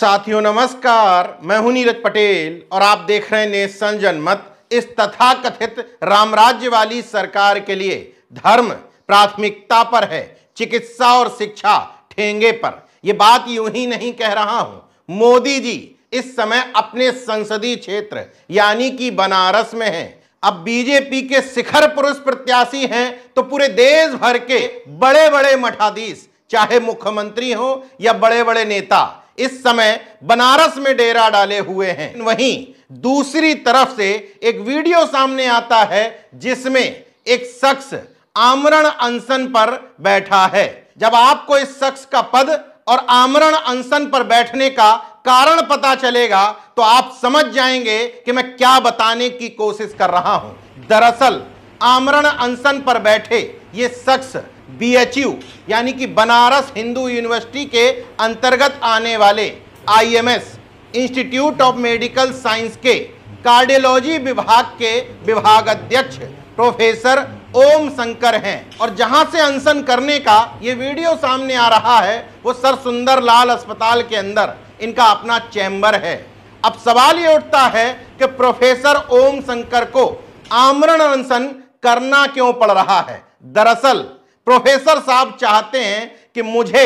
साथियों नमस्कार, मैं हूं नीरज पटेल और आप देख रहे हैं नेशन जनमत। इस तथाकथित रामराज्य वाली सरकार के लिए धर्म प्राथमिकता पर है, चिकित्सा और शिक्षा ठेंगे पर। यह बात यूं ही नहीं कह रहा हूं। मोदी जी इस समय अपने संसदीय क्षेत्र यानी कि बनारस में हैं। अब बीजेपी के शिखर पुरुष प्रत्याशी हैं तो पूरे देश भर के बड़े बड़े मठाधीश, चाहे मुख्यमंत्री हो या बड़े बड़े नेता, इस समय बनारस में डेरा डाले हुए हैं। वहीं दूसरी तरफ से एक वीडियो सामने आता है जिसमें एक शख्स आमरण अनशन पर बैठा है। जब आपको इस शख्स का पद और आमरण अनशन पर बैठने का कारण पता चलेगा तो आप समझ जाएंगे कि मैं क्या बताने की कोशिश कर रहा हूं। दरअसल आमरण अनशन पर बैठे ये शख्स BHU यानी कि बनारस हिंदू यूनिवर्सिटी के अंतर्गत आने वाले IMS institute of medical science के कार्डियोलॉजी विभाग के विभाग अध्यक्ष प्रोफेसर ओम शंकर हैं। और जहां से अनशन करने का ये वीडियो सामने आ रहा है वो सर सुंदर लाल अस्पताल के अंदर इनका अपना चैम्बर है। अब सवाल ये उठता है कि प्रोफेसर ओम शंकर को आमरण अनशन करना क्यों पड़ रहा है। दरअसल प्रोफेसर साहब चाहते हैं कि मुझे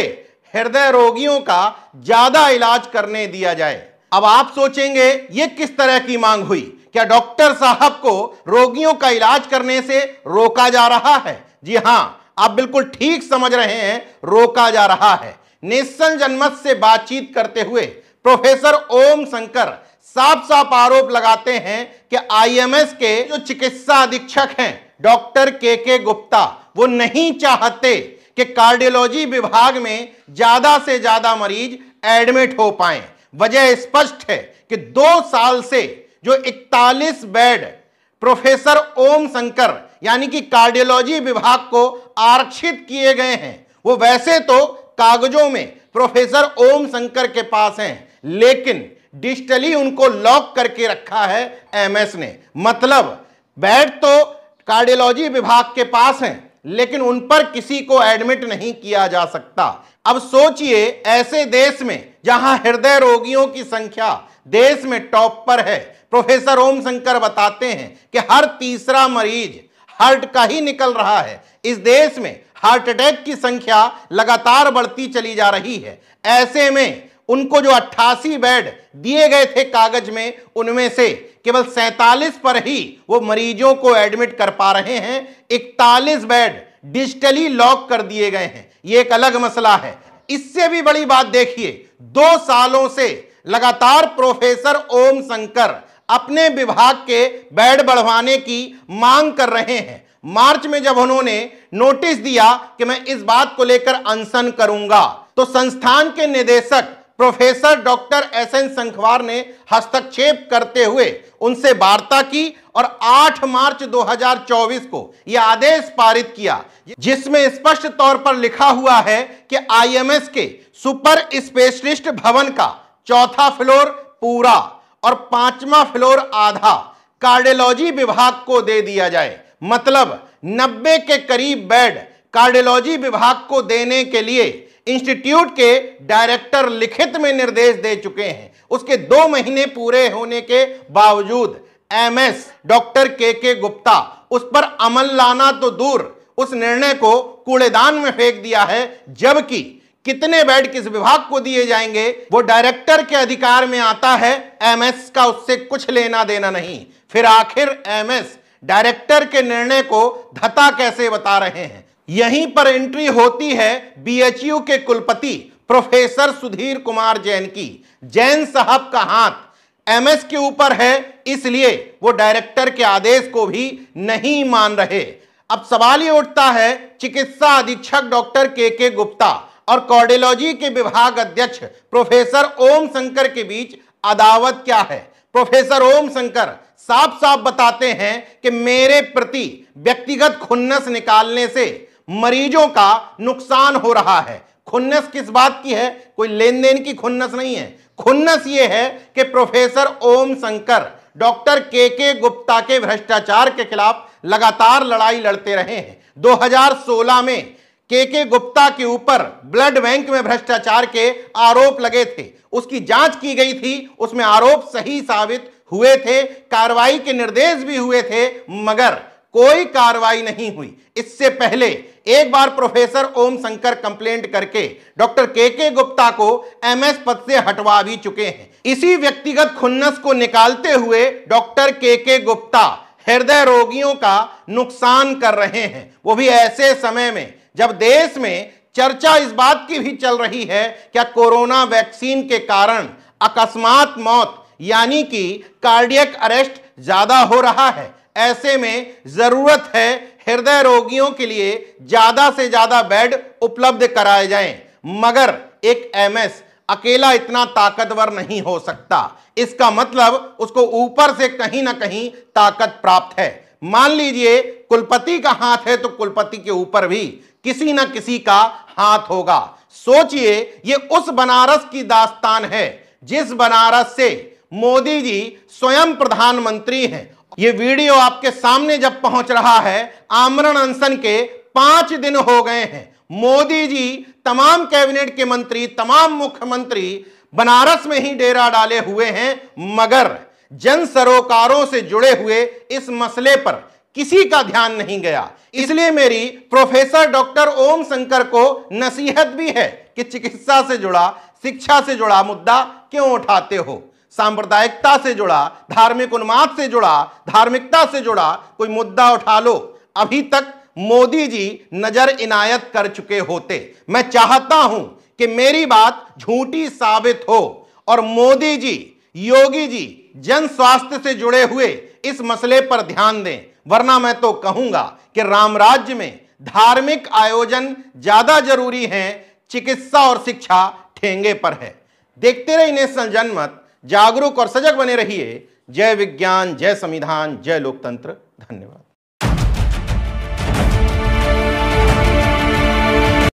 हृदय रोगियों का ज्यादा इलाज करने दिया जाए। अब आप सोचेंगे ये किस तरह की मांग हुई? क्या डॉक्टर साहब को रोगियों का इलाज करने से रोका जा रहा है? जी हां, आप बिल्कुल ठीक समझ रहे हैं, रोका जा रहा है। नेशन जनमत से बातचीत करते हुए प्रोफेसर ओम शंकर साफ साफ आरोप लगाते हैं कि IMS के जो चिकित्सा अधीक्षक हैं डॉक्टर के गुप्ता, वो नहीं चाहते कि कार्डियोलॉजी विभाग में ज्यादा से ज्यादा मरीज एडमिट हो पाएं। वजह स्पष्ट है कि 2 साल से जो 41 बेड प्रोफेसर ओम शंकर यानी कि कार्डियोलॉजी विभाग को आरक्षित किए गए हैं, वो वैसे तो कागजों में प्रोफेसर ओम शंकर के पास हैं, लेकिन डिजिटली उनको लॉक करके रखा है MS ने। मतलब बेड तो कार्डियोलॉजी विभाग के पास हैं, लेकिन उन पर किसी को एडमिट नहीं किया जा सकता। अब सोचिए, ऐसे देश में जहां हृदय रोगियों की संख्या देश में टॉप पर है, प्रोफेसर ओम शंकर बताते हैं कि हर तीसरा मरीज हार्ट का ही निकल रहा है। इस देश में हार्ट अटैक की संख्या लगातार बढ़ती चली जा रही है। ऐसे में उनको जो 88 बेड दिए गए थे कागज में, उनमें से केवल 47 पर ही वो मरीजों को एडमिट कर पा रहे हैं। 41 बेड डिजिटली लॉक कर दिए गए हैं। ये एक अलग मसला है। इससे भी बड़ी बात देखिए, 2 सालों से लगातार प्रोफेसर ओम शंकर अपने विभाग के बेड बढ़वाने की मांग कर रहे हैं। मार्च में जब उन्होंने नोटिस दिया कि मैं इस बात को लेकर अनशन करूंगा, तो संस्थान के निदेशक प्रोफेसर डॉक्टर SN शंखवार ने हस्तक्षेप करते हुए उनसे वार्ता की और 8 मार्च 2024 को यह आदेश पारित किया, जिसमें स्पष्ट तौर पर लिखा हुआ है कि IMS के सुपर स्पेशलिस्ट भवन का 4था फ्लोर पूरा और 5वां फ्लोर आधा कार्डियोलॉजी विभाग को दे दिया जाए। मतलब 90 के करीब बेड कार्डियोलॉजी विभाग को देने के लिए इंस्टीट्यूट के डायरेक्टर लिखित में निर्देश दे चुके हैं। उसके 2 महीने पूरे होने के बावजूद MS डॉक्टर के गुप्ता उस पर अमल लाना तो दूर, उस निर्णय को कूड़ेदान में फेंक दिया है। जबकि कितने बेड किस विभाग को दिए जाएंगे वो डायरेक्टर के अधिकार में आता है, MS का उससे कुछ लेना देना नहीं। फिर आखिर MS डायरेक्टर के निर्णय को धता कैसे बता रहे हैं? यहीं पर एंट्री होती है BHU के कुलपति प्रोफेसर सुधीर कुमार जैन की। जैन साहब का हाथ MS के ऊपर है, इसलिए वो डायरेक्टर के आदेश को भी नहीं मान रहे। अब सवाल ये उठता है, चिकित्सा अधीक्षक डॉक्टर के गुप्ता और कार्डियोलॉजी के विभाग अध्यक्ष प्रोफेसर ओम शंकर के बीच अदावत क्या है? प्रोफेसर ओम शंकर साफ साफ बताते हैं कि मेरे प्रति व्यक्तिगत खुन्नस निकालने से मरीजों का नुकसान हो रहा है। खुन्नस किस बात की है? कोई लेन देन की खुन्नस नहीं है। खुन्नस ये है कि प्रोफेसर ओम शंकर डॉक्टर के गुप्ता के भ्रष्टाचार के खिलाफ लगातार लड़ाई लड़ते रहे हैं। 2016 में के गुप्ता के ऊपर ब्लड बैंक में भ्रष्टाचार के आरोप लगे थे, उसकी जांच की गई थी, उसमें आरोप सही साबित हुए थे, कार्रवाई के निर्देश भी हुए थे, मगर कोई कार्रवाई नहीं हुई। इससे पहले एक बार प्रोफेसर ओम शंकर कंप्लेंट करके डॉक्टर के गुप्ता को एमएस पद से हटवा भी चुके हैं। इसी व्यक्तिगत खुन्नस को निकालते हुए डॉक्टर के गुप्ता हृदय रोगियों का नुकसान कर रहे हैं, वो भी ऐसे समय में जब देश में चर्चा इस बात की भी चल रही है क्या कोरोना वैक्सीन के कारण अकस्मात मौत यानी कि कार्डियक अरेस्ट ज्यादा हो रहा है। ऐसे में जरूरत है हृदय रोगियों के लिए ज्यादा से ज्यादा बेड उपलब्ध कराए जाएं, मगर एक एमएस अकेला इतना ताकतवर नहीं हो सकता। इसका मतलब उसको ऊपर से कहीं ना कहीं ताकत प्राप्त है। मान लीजिए कुलपति का हाथ है तो कुलपति के ऊपर भी किसी ना किसी का हाथ होगा। सोचिए ये उस बनारस की दास्तान है जिस बनारस से मोदी जी स्वयं प्रधानमंत्री हैं। ये वीडियो आपके सामने जब पहुंच रहा है, आमरण अनशन के 5 दिन हो गए हैं। मोदी जी तमाम कैबिनेट के मंत्री, तमाम मुख्यमंत्री बनारस में ही डेरा डाले हुए हैं, मगर जन सरोकारों से जुड़े हुए इस मसले पर किसी का ध्यान नहीं गया। इसलिए मेरी प्रोफेसर डॉक्टर ओम शंकर को नसीहत भी है कि चिकित्सा से जुड़ा, शिक्षा से जुड़ा मुद्दा क्यों उठाते हो? सांप्रदायिकता से जुड़ा, धार्मिक उन्माद से जुड़ा, धार्मिकता से जुड़ा कोई मुद्दा उठा लो। अभी तक मोदी जी नजर इनायत कर चुके होते। मैं चाहता हूं कि मेरी बात झूठी साबित हो और मोदी जी, योगी जी जन स्वास्थ्य से जुड़े हुए इस मसले पर ध्यान दें, वरना मैं तो कहूंगा कि राम राज्य में धार्मिक आयोजन ज्यादा जरूरी हैं, चिकित्सा और शिक्षा ठेंगे पर है। देखते रहिए नेशनल जनमत, जागरूक और सजग बने रहिए। जय विज्ञान, जय संविधान, जय लोकतंत्र। धन्यवाद।